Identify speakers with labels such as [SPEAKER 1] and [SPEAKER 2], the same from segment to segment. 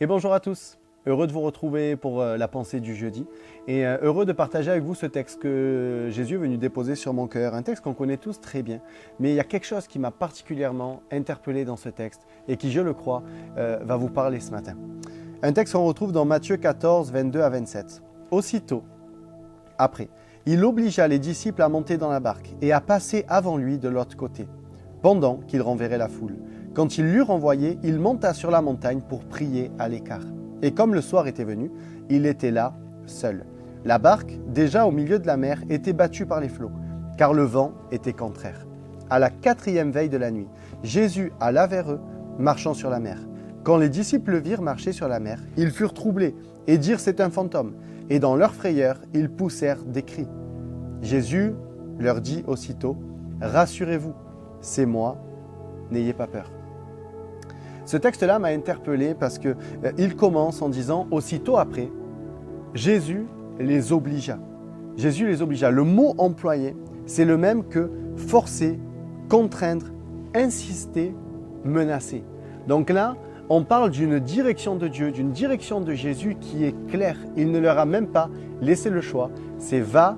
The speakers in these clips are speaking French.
[SPEAKER 1] Et bonjour à tous, heureux de vous retrouver pour la pensée du jeudi et heureux de partager avec vous ce texte que Jésus est venu déposer sur mon cœur, un texte qu'on connaît tous très bien, mais il y a quelque chose qui m'a particulièrement interpellé dans ce texte et qui, je le crois, va vous parler ce matin. Un texte qu'on retrouve dans Matthieu 14, 22 à 27. Aussitôt, après, il obligea les disciples à monter dans la barque et à passer avant lui de l'autre côté, pendant qu'il renverrait la foule. Quand il l'eut renvoyé, il monta sur la montagne pour prier à l'écart. Et comme le soir était venu, il était là, seul. La barque, déjà au milieu de la mer, était battue par les flots, car le vent était contraire. À la 4e veille de la nuit, Jésus alla vers eux, marchant sur la mer. Quand les disciples le virent marcher sur la mer, ils furent troublés et dirent « c'est un fantôme ». Et dans leur frayeur, ils poussèrent des cris. Jésus leur dit aussitôt « rassurez-vous, c'est moi, n'ayez pas peur ». Ce texte-là m'a interpellé parce qu'il commence en disant « aussitôt après, Jésus les obligea ». Jésus les obligea. Le mot employé, c'est le même que forcer, contraindre, insister, menacer. Donc là, on parle d'une direction de Dieu, d'une direction de Jésus qui est claire. Il ne leur a même pas laissé le choix. C'est va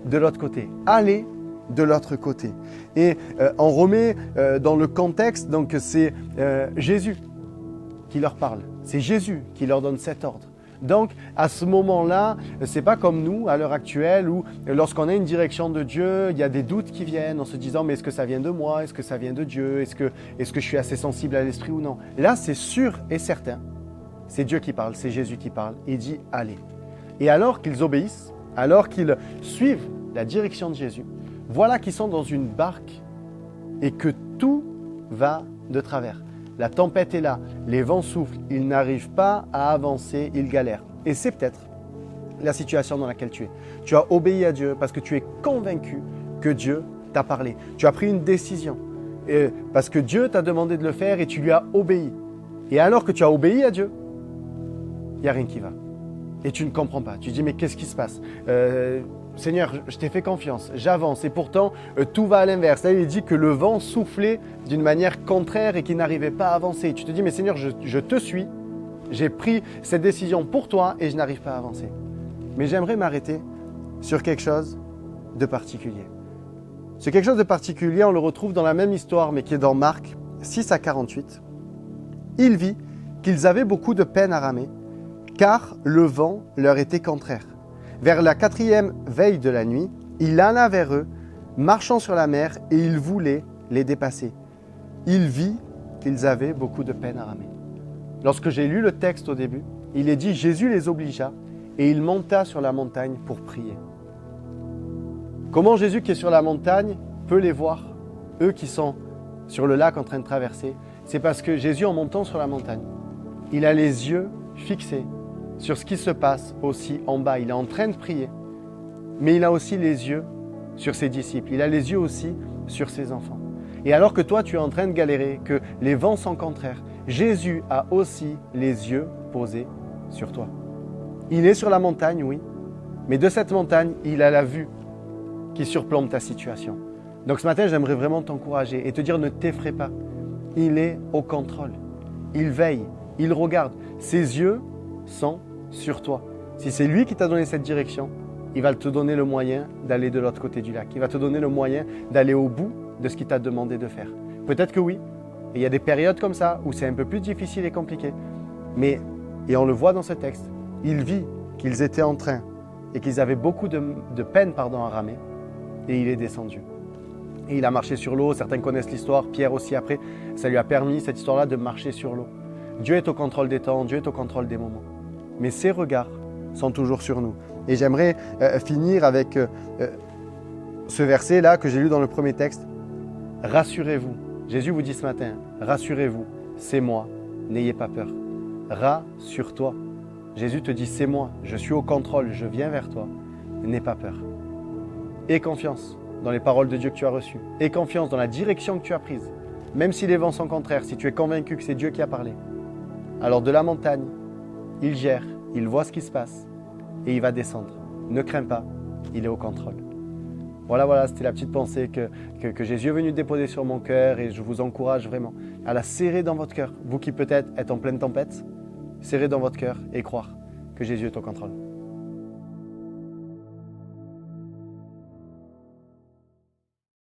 [SPEAKER 1] de l'autre côté, allez de l'autre côté. Et on remet dans le contexte, donc c'est Jésus qui leur parle. C'est Jésus qui leur donne cet ordre. Donc, à ce moment-là, c'est pas comme nous, à l'heure actuelle, où lorsqu'on a une direction de Dieu, il y a des doutes qui viennent en se disant « mais est-ce que ça vient de moi? Est-ce que ça vient de Dieu? Est-ce que je suis assez sensible à l'esprit ou non ?» Là, c'est sûr et certain. C'est Dieu qui parle, c'est Jésus qui parle. Il dit « allez ». Et alors qu'ils obéissent, alors qu'ils suivent la direction de Jésus, voilà qu'ils sont dans une barque et que tout va de travers. La tempête est là, les vents soufflent, ils n'arrivent pas à avancer, ils galèrent. Et c'est peut-être la situation dans laquelle tu es. Tu as obéi à Dieu parce que tu es convaincu que Dieu t'a parlé. Tu as pris une décision parce que Dieu t'a demandé de le faire et tu lui as obéi. Et alors que tu as obéi à Dieu, il n'y a rien qui va. Et tu ne comprends pas. Tu dis mais qu'est-ce qui se passe ? Seigneur, je t'ai fait confiance, j'avance et pourtant tout va à l'inverse. Là, il dit que le vent soufflait d'une manière contraire et qu'il n'arrivait pas à avancer. Tu te dis, mais Seigneur, je te suis, j'ai pris cette décision pour toi et je n'arrive pas à avancer. Mais j'aimerais m'arrêter sur quelque chose de particulier. Ce quelque chose de particulier, on le retrouve dans la même histoire, mais qui est dans Marc 6 à 48. Il vit qu'ils avaient beaucoup de peine à ramer, car le vent leur était contraire. Vers la 4e veille de la nuit, il alla vers eux, marchant sur la mer, et il voulait les dépasser. Il vit qu'ils avaient beaucoup de peine à ramer. Lorsque j'ai lu le texte au début, il est dit « Jésus les obligea et il monta sur la montagne pour prier ». Comment Jésus qui est sur la montagne peut les voir, eux qui sont sur le lac en train de traverser? C'est parce que Jésus, en montant sur la montagne, il a les yeux fixés sur ce qui se passe aussi en bas. Il est en train de prier, mais il a aussi les yeux sur ses disciples. Il a les yeux aussi sur ses enfants. Et alors que toi, tu es en train de galérer, que les vents sont contraires, Jésus a aussi les yeux posés sur toi. Il est sur la montagne, oui, mais de cette montagne, il a la vue qui surplombe ta situation. Donc ce matin, j'aimerais vraiment t'encourager et te dire ne t'effraie pas. Il est au contrôle. Il veille, il regarde. Ses yeux sont sur toi. Si c'est lui qui t'a donné cette direction, il va te donner le moyen d'aller de l'autre côté du lac. Il va te donner le moyen d'aller au bout de ce qu'il t'a demandé de faire. Peut-être que oui, et il y a des périodes comme ça où c'est un peu plus difficile et compliqué. Mais, et on le voit dans ce texte, il vit qu'ils étaient en train et qu'ils avaient beaucoup de peine à ramer et il est descendu. Et il a marché sur l'eau, certains connaissent l'histoire, Pierre aussi après, ça lui a permis cette histoire-là de marcher sur l'eau. Dieu est au contrôle des temps, Dieu est au contrôle des moments. Mais ses regards sont toujours sur nous. Et j'aimerais finir avec ce verset-là que j'ai lu dans le premier texte. Rassurez-vous. Jésus vous dit ce matin, rassurez-vous, c'est moi, n'ayez pas peur. Rassure-toi. Jésus te dit, c'est moi, je suis au contrôle, je viens vers toi, n'aie pas peur. Aie confiance dans les paroles de Dieu que tu as reçues. Aie confiance dans la direction que tu as prise. Même si les vents sont contraires, si tu es convaincu que c'est Dieu qui a parlé. Alors de la montagne, il gère, il voit ce qui se passe et il va descendre. Ne crains pas, il est au contrôle. Voilà, c'était la petite pensée que Jésus est venu déposer sur mon cœur et je vous encourage vraiment à la serrer dans votre cœur. Vous qui peut-être êtes en pleine tempête, serrer dans votre cœur et croire que Jésus est au contrôle.